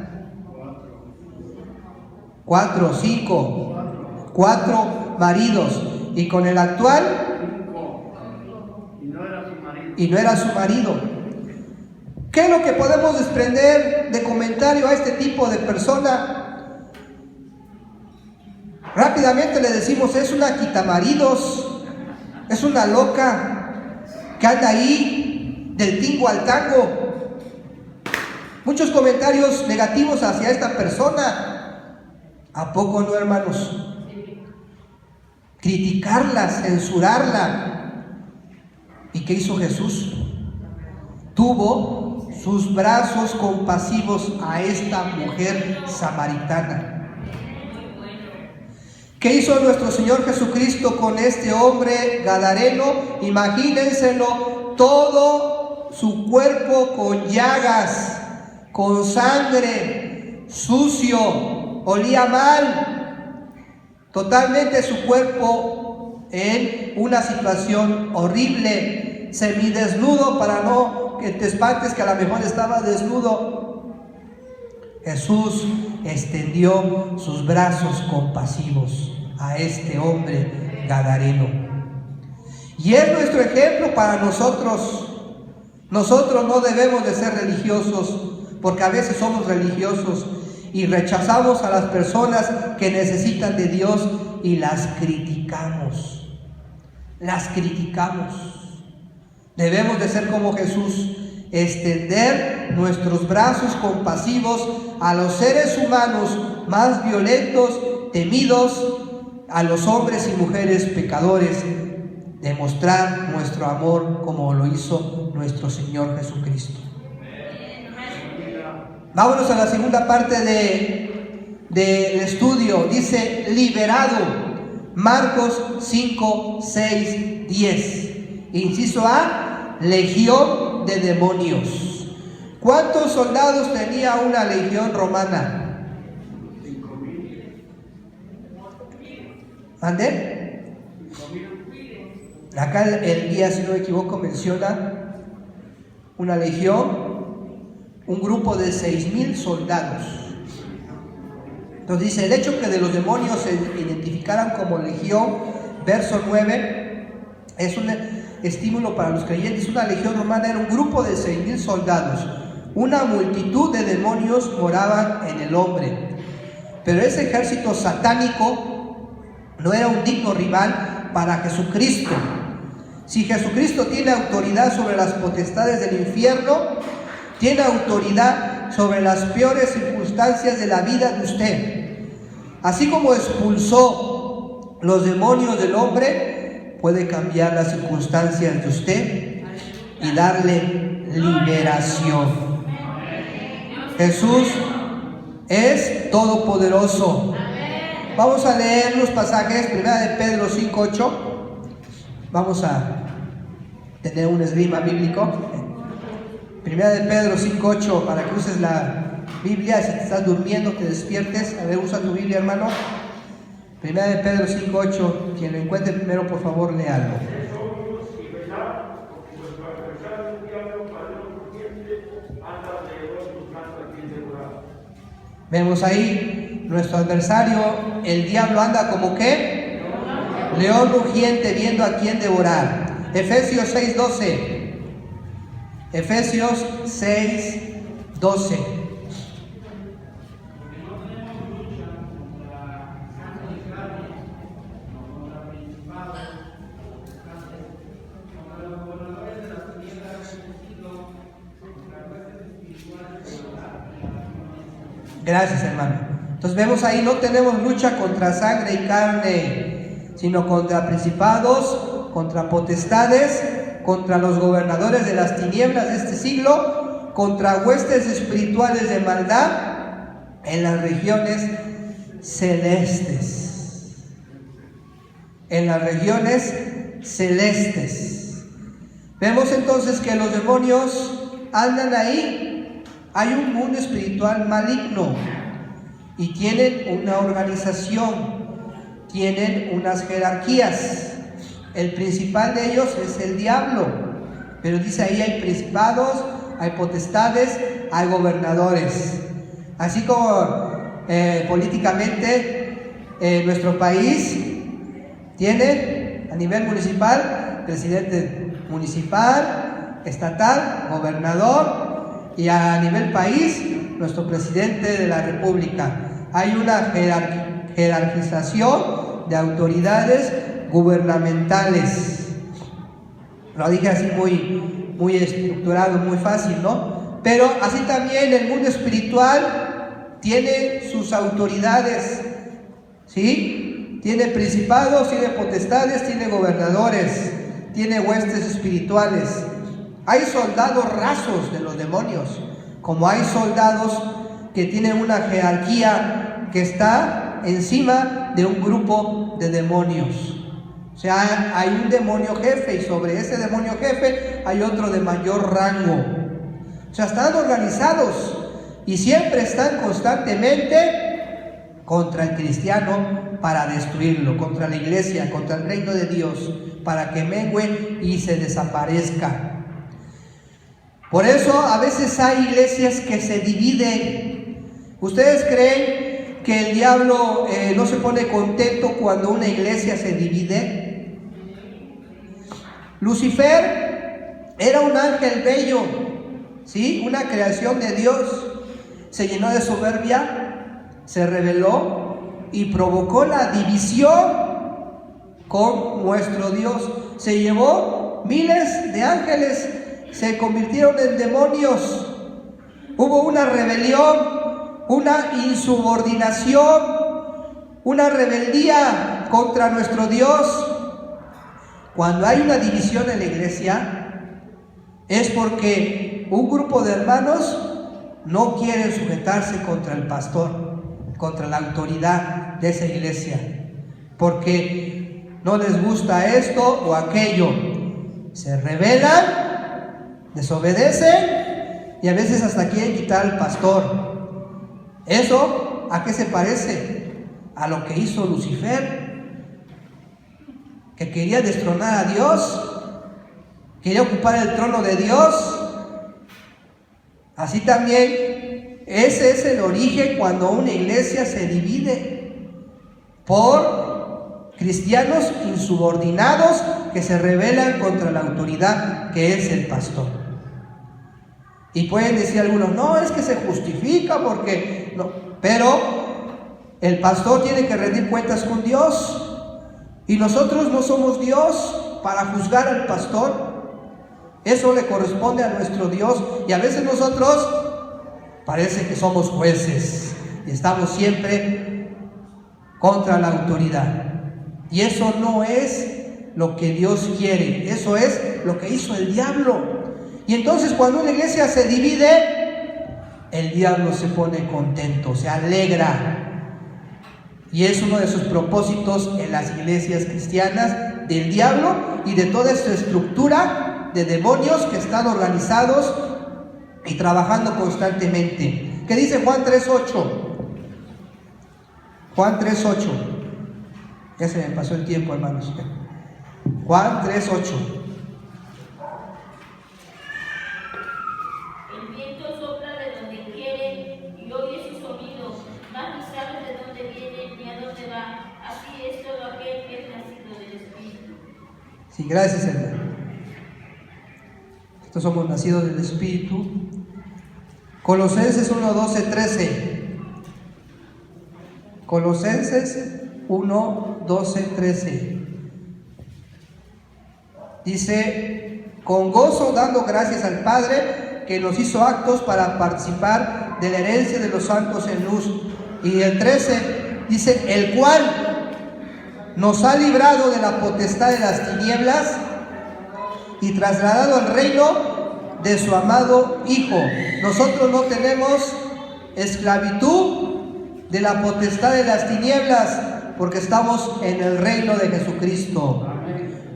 4, 5. 4 maridos. Y con el actual, y no era su marido. ¿Qué es lo que podemos desprender de comentario a este tipo de persona? Rápidamente le decimos, es una quitamaridos, es una loca que anda ahí del tingo al tango. Muchos comentarios negativos hacia esta persona. ¿A poco no, hermanos? Criticarla, censurarla. ¿Y qué hizo Jesús? Tuvo sus brazos compasivos a esta mujer samaritana. ¿Qué hizo nuestro Señor Jesucristo con este hombre gadareno? Imagínenselo, todo su cuerpo con llagas, con sangre, sucio, olía mal, totalmente su cuerpo en una situación horrible, semidesnudo, para no que te espantes que a lo mejor estaba desnudo. Jesús extendió sus brazos compasivos a este hombre gadareno. Y es nuestro ejemplo para nosotros. Nosotros no debemos de ser religiosos, porque a veces somos religiosos y rechazamos a las personas que necesitan de Dios y las criticamos. Las criticamos. Debemos de ser como Jesús, extender nuestros brazos compasivos a los seres humanos más violentos, temidos a los hombres y mujeres pecadores demostrar nuestro amor como lo hizo nuestro Señor Jesucristo. Vámonos a la segunda parte del estudio. Dice liberado. Marcos 5, 6, 10. Inciso A, legión de demonios. ¿Cuántos soldados tenía una legión romana? 5,000. ¿Mande? 5,000. Acá el guía, si no me equivoco, menciona una legión, un grupo de 6,000 soldados. Entonces dice, el hecho que de los demonios se identificaran como legión, verso 9, es un estímulo para los creyentes. Una legión romana era un grupo de 6,000 soldados. Una multitud de demonios moraban en el hombre. Pero ese ejército satánico no era un digno rival para Jesucristo. Si Jesucristo tiene autoridad sobre las potestades del infierno, tiene autoridad sobre las peores circunstancias de la vida de usted. Así como expulsó los demonios del hombre, puede cambiar las circunstancias de usted y darle liberación. Jesús es todopoderoso. Vamos a leer los pasajes, 1 de Pedro 5:8. Vamos a tener un esgrima bíblico. 1 de Pedro 5:8, para que uses la Biblia. Si te estás durmiendo, te despiertes. A ver, usa tu Biblia, hermano. 1 de Pedro 5:8. Quien lo encuentre primero, por favor, léalo. Vemos ahí, nuestro adversario, el diablo, anda como ¿qué? León rugiente, viendo a quién devorar. Efesios 6:12. Efesios 6:12. Gracias, hermano. Entonces vemos ahí, no tenemos lucha contra sangre y carne, sino contra principados, contra potestades, contra los gobernadores de las tinieblas de este siglo, contra huestes espirituales de maldad en las regiones celestes. En las regiones celestes. Vemos entonces que los demonios andan ahí. Hay un mundo espiritual maligno y tienen una organización, tienen unas jerarquías. El principal de ellos es el diablo, pero dice ahí hay principados, hay potestades, hay gobernadores. Así como políticamente nuestro país tiene a nivel municipal, presidente municipal, estatal, gobernador, y a nivel país, nuestro presidente de la República. Hay una jerarquización de autoridades gubernamentales. Lo dije así muy estructurado, muy fácil, ¿no? Pero así también el mundo espiritual tiene sus autoridades, ¿sí? Tiene principados, tiene potestades, tiene gobernadores, tiene huestes espirituales. Hay soldados rasos de los demonios, como hay soldados que tienen una jerarquía que está encima de un grupo de demonios. O sea, hay un demonio jefe y sobre ese demonio jefe hay otro de mayor rango. O sea, están organizados y siempre están constantemente contra el cristiano para destruirlo, contra la iglesia, contra el reino de Dios, para que mengue y se desaparezca. Por eso a veces hay iglesias que se dividen. ¿Ustedes creen que el diablo no se pone contento cuando una iglesia se divide? Lucifer era un ángel bello, ¿sí? Una creación de Dios. Se llenó de soberbia, se rebeló y provocó la división con nuestro Dios. Se llevó miles de ángeles, se convirtieron en demonios. Hubo una rebelión, una insubordinación, una rebeldía contra nuestro Dios. Cuando hay una división en la iglesia, es porque un grupo de hermanos no quieren sujetarse contra el pastor, contra la autoridad de esa iglesia, porque no les gusta esto o aquello. Se rebelan, desobedecen y a veces hasta quieren quitar al pastor. ¿Eso a qué se parece? A lo que hizo Lucifer, que quería destronar a Dios, quería ocupar el trono de Dios. Así también, ese es el origen cuando una iglesia se divide por cristianos insubordinados que se rebelan contra la autoridad que es el pastor. Y pueden decir algunos, no, es que se justifica porque no, pero el pastor tiene que rendir cuentas con Dios. Y nosotros no somos Dios para juzgar al pastor. Eso le corresponde a nuestro Dios. Y a veces nosotros parece que somos jueces y estamos siempre contra la autoridad. Y eso no es lo que Dios quiere. Eso es lo que hizo el diablo. Y entonces cuando una iglesia se divide, el diablo se pone contento, se alegra. Y es uno de sus propósitos en las iglesias cristianas del diablo y de toda esta estructura de demonios que están organizados y trabajando constantemente. ¿Qué dice Juan 3:8? Juan 3:8. Ya se me pasó el tiempo, hermanos. Juan 3:8. El viento sopla de donde quiere y oye su sonido, mas no sabes de dónde viene ni a dónde va. Así es todo aquel que es nacido del Espíritu. Sí, gracias, hermano. Estos somos nacidos del Espíritu. Colosenses 1:12-13. Colosenses 1:12-13. Dice, con gozo dando gracias al Padre que nos hizo actos para participar de la herencia de los santos en luz. Y el 13 dice, el cual nos ha librado de la potestad de las tinieblas y trasladado al reino de su amado Hijo. Nosotros no tenemos esclavitud de la potestad de las tinieblas, porque estamos en el reino de Jesucristo.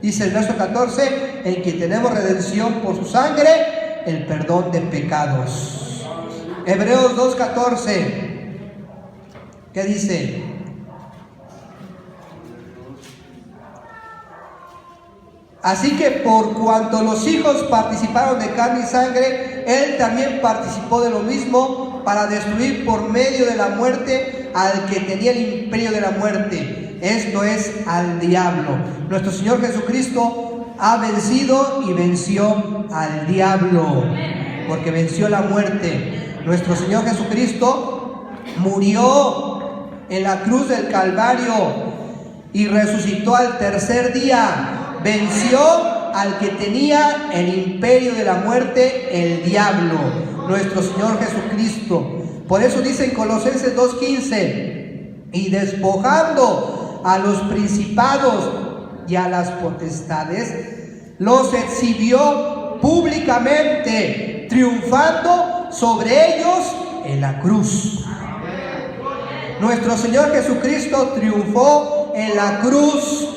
Dice el verso 14, en que tenemos redención por su sangre, el perdón de pecados. Hebreos 2:14, ¿qué dice? Así que por cuanto los hijos participaron de carne y sangre, él también participó de lo mismo para destruir por medio de la muerte al que tenía el imperio de la muerte, esto es, al diablo. Nuestro Señor Jesucristo ha vencido y venció al diablo, porque venció la muerte. Nuestro Señor Jesucristo murió en la cruz del Calvario y resucitó al tercer día. Venció al que tenía el imperio de la muerte, el diablo, nuestro Señor Jesucristo. Por eso dice en Colosenses 2:15, y despojando a los principados y a las potestades, los exhibió públicamente, triunfando sobre ellos en la cruz. Nuestro Señor Jesucristo triunfó en la cruz.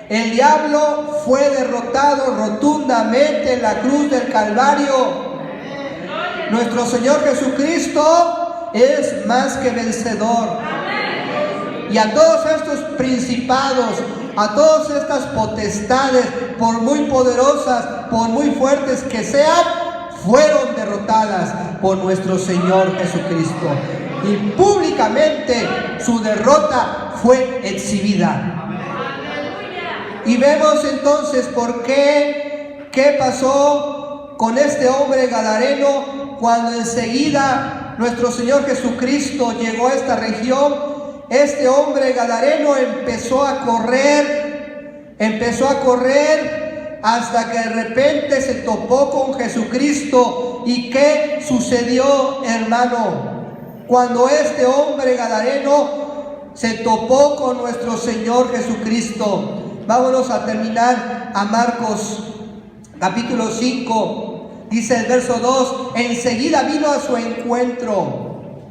El diablo fue derrotado rotundamente en la cruz del Calvario. Nuestro Señor Jesucristo es más que vencedor. Y a todos estos principados, a todas estas potestades, por muy poderosas, por muy fuertes que sean, fueron derrotadas por nuestro Señor Jesucristo. Y públicamente su derrota fue exhibida. Y vemos entonces por qué pasó con este hombre gadareno cuando enseguida nuestro Señor Jesucristo llegó a esta región. Este hombre gadareno empezó a correr hasta que de repente se topó con Jesucristo. ¿Y qué sucedió, hermano? cuando este hombre gadareno se topó con nuestro Señor Jesucristo. Vámonos a terminar a Marcos capítulo 5, dice el verso 2, enseguida vino a su encuentro.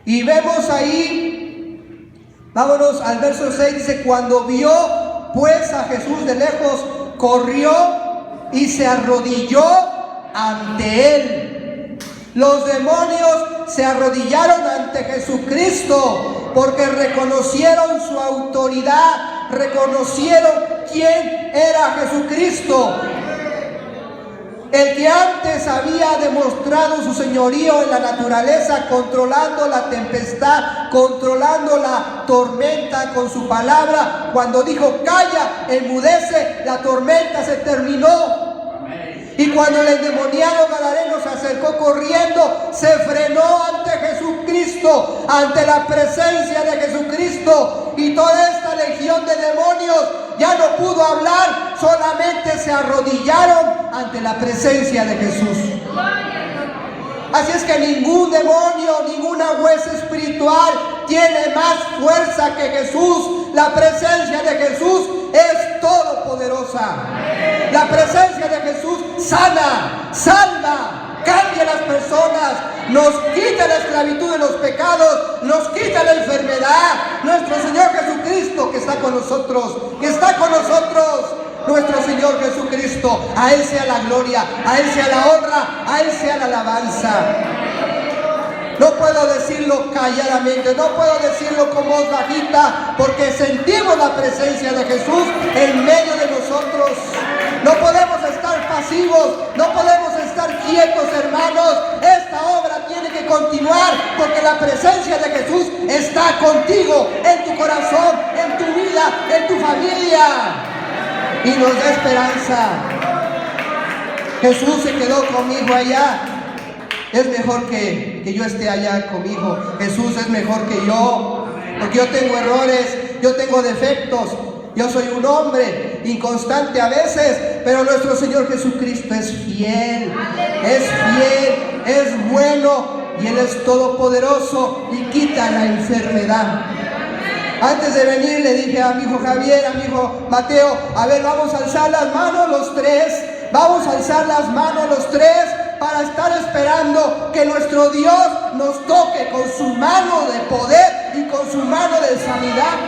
Y vemos ahí, vámonos al verso 6, dice, cuando vio pues a Jesús de lejos, corrió y se arrodilló ante él. Los demonios se arrodillaron ante Jesucristo porque reconocieron su autoridad, reconocieron quién era Jesucristo. El que antes había demostrado su señorío en la naturaleza, controlando la tempestad, controlando la tormenta con su palabra. Cuando dijo, calla, enmudece, la tormenta se terminó. Y cuando el endemoniado gadareno se acercó corriendo, se frenó ante Jesucristo, ante la presencia de Jesucristo. Y toda esta legión de demonios ya no pudo hablar, solamente se arrodillaron ante la presencia de Jesús. Así es que ningún demonio, ninguna huesa espiritual tiene más fuerza que Jesús. La presencia de Jesús es todopoderosa. La presencia de Jesús sana, salva, cambia a las personas, nos quita la esclavitud de los pecados, nos quita la enfermedad. Nuestro Señor Jesucristo que está con nosotros, nuestro Señor Jesucristo, a Él sea la gloria, a Él sea la honra, a Él sea la alabanza. No puedo decirlo calladamente, no puedo decirlo con voz bajita, porque sentimos la presencia de Jesús en medio de nosotros. No podemos estar pasivos, no podemos estar quietos, hermanos. Esta obra tiene que continuar, porque la presencia de Jesús está contigo, en tu corazón, en tu vida, en tu familia, y nos da esperanza. Jesús se quedó conmigo allá. Es mejor que yo esté allá conmigo. Jesús es mejor que yo, porque yo tengo errores, yo tengo defectos, yo soy un hombre inconstante a veces, pero nuestro Señor Jesucristo es fiel, es bueno, y Él es todopoderoso y quita la enfermedad. Antes de venir le dije a mi hijo Javier, a mi hijo Mateo, a ver, vamos a alzar las manos los tres, vamos a alzar las manos los tres, para estar esperando que nuestro Dios nos toque con su mano de poder y con su mano de sanidad.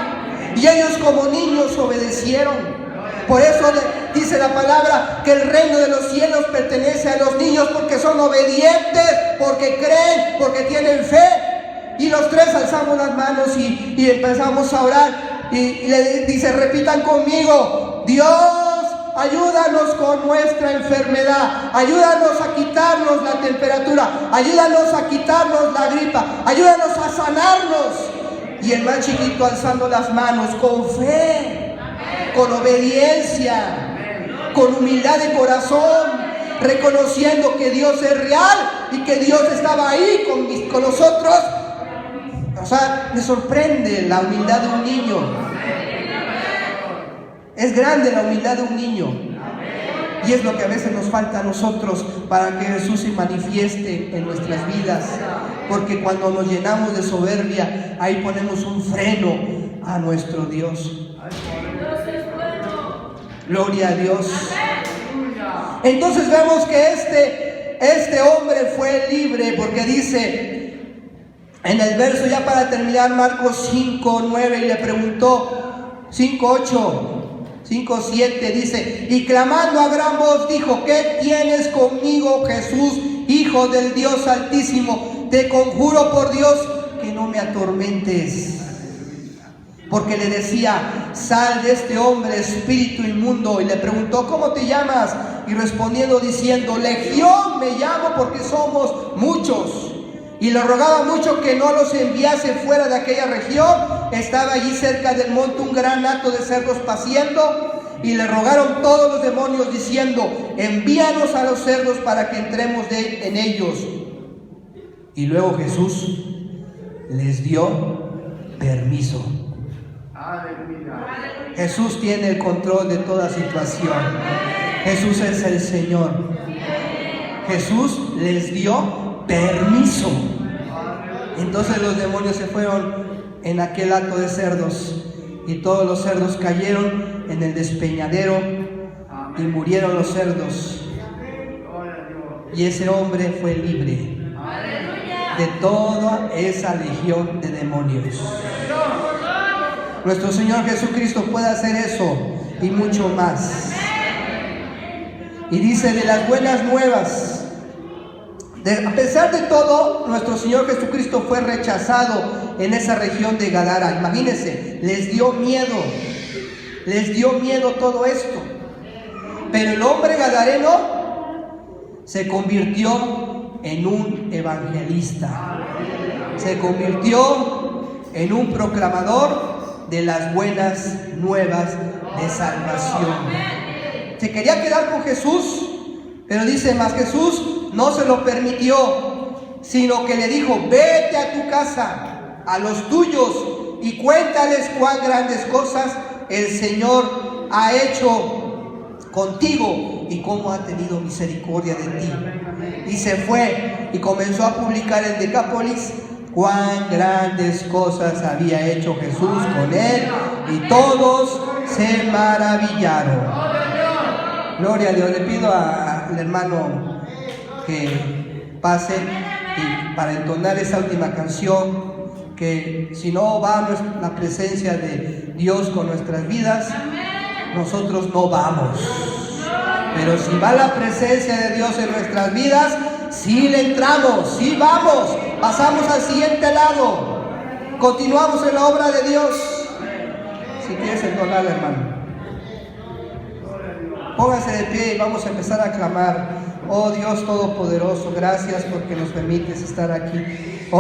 Y ellos como niños obedecieron. Por eso dice la palabra que el reino de los cielos pertenece a los niños, porque son obedientes, porque creen, porque tienen fe. Y los tres alzamos las manos y empezamos a orar. Y le dice, repitan conmigo, Dios, ayúdanos con nuestra enfermedad, ayúdanos a quitarnos la temperatura, ayúdanos a quitarnos la gripa, ayúdanos a sanarnos. Y el más chiquito alzando las manos con fe, con obediencia, con humildad de corazón, reconociendo que Dios es real y que Dios estaba ahí con nosotros. O sea, me sorprende la humildad de un niño. Es grande la humildad de un niño. Y es lo que a veces nos falta a nosotros para que Jesús se manifieste en nuestras vidas. Porque cuando nos llenamos de soberbia, ahí ponemos un freno a nuestro Dios. Gloria a Dios. Entonces vemos que este hombre fue libre, porque dice en el verso, ya para terminar, Marcos 5:9, y le preguntó, 5:7 dice, y clamando a gran voz dijo, ¿qué tienes conmigo, Jesús, Hijo del Dios Altísimo? Te conjuro por Dios que no me atormentes. Porque le decía, sal de este hombre, espíritu inmundo. Y le preguntó, ¿cómo te llamas? Y respondiendo diciendo, Legión me llamo, porque somos muchos. Y le rogaba mucho que no los enviase fuera de aquella región. Estaba allí cerca del monte un gran hato de cerdos paciendo. Y le rogaron todos los demonios diciendo, envíanos a los cerdos para que entremos en ellos. Y luego Jesús les dio permiso. Jesús tiene el control de toda situación. Jesús es el Señor. Jesús les dio permiso. Entonces los demonios se fueron en aquel hato de cerdos, y todos los cerdos cayeron en el despeñadero y murieron los cerdos, y ese hombre fue libre de toda esa legión de demonios. Nuestro Señor Jesucristo puede hacer eso y mucho más. Y dice de las buenas nuevas, a pesar de todo, nuestro Señor Jesucristo fue rechazado en esa región de Gadara. Imagínense, les dio miedo todo esto. Pero el hombre gadareno se convirtió en un evangelista, se convirtió en un proclamador de las buenas nuevas de salvación. Se quería quedar con Jesús, pero dice más, Jesús no se lo permitió, sino que le dijo: vete a tu casa, a los tuyos, y cuéntales cuán grandes cosas el Señor ha hecho contigo y cómo ha tenido misericordia de ti. Y se fue y comenzó a publicar en Decápolis cuán grandes cosas había hecho Jesús con él, y todos se maravillaron. Gloria a Dios. Le pido al hermano que pase y para entonar esa última canción, que si no va la presencia de Dios con nuestras vidas, nosotros no vamos. Pero si va la presencia de Dios en nuestras vidas, sí le entramos, sí vamos, pasamos al siguiente lado, continuamos en la obra de Dios. Si quieres entonar, hermano, póngase de pie y vamos a empezar a clamar. Oh Dios Todopoderoso, gracias porque nos permites estar aquí.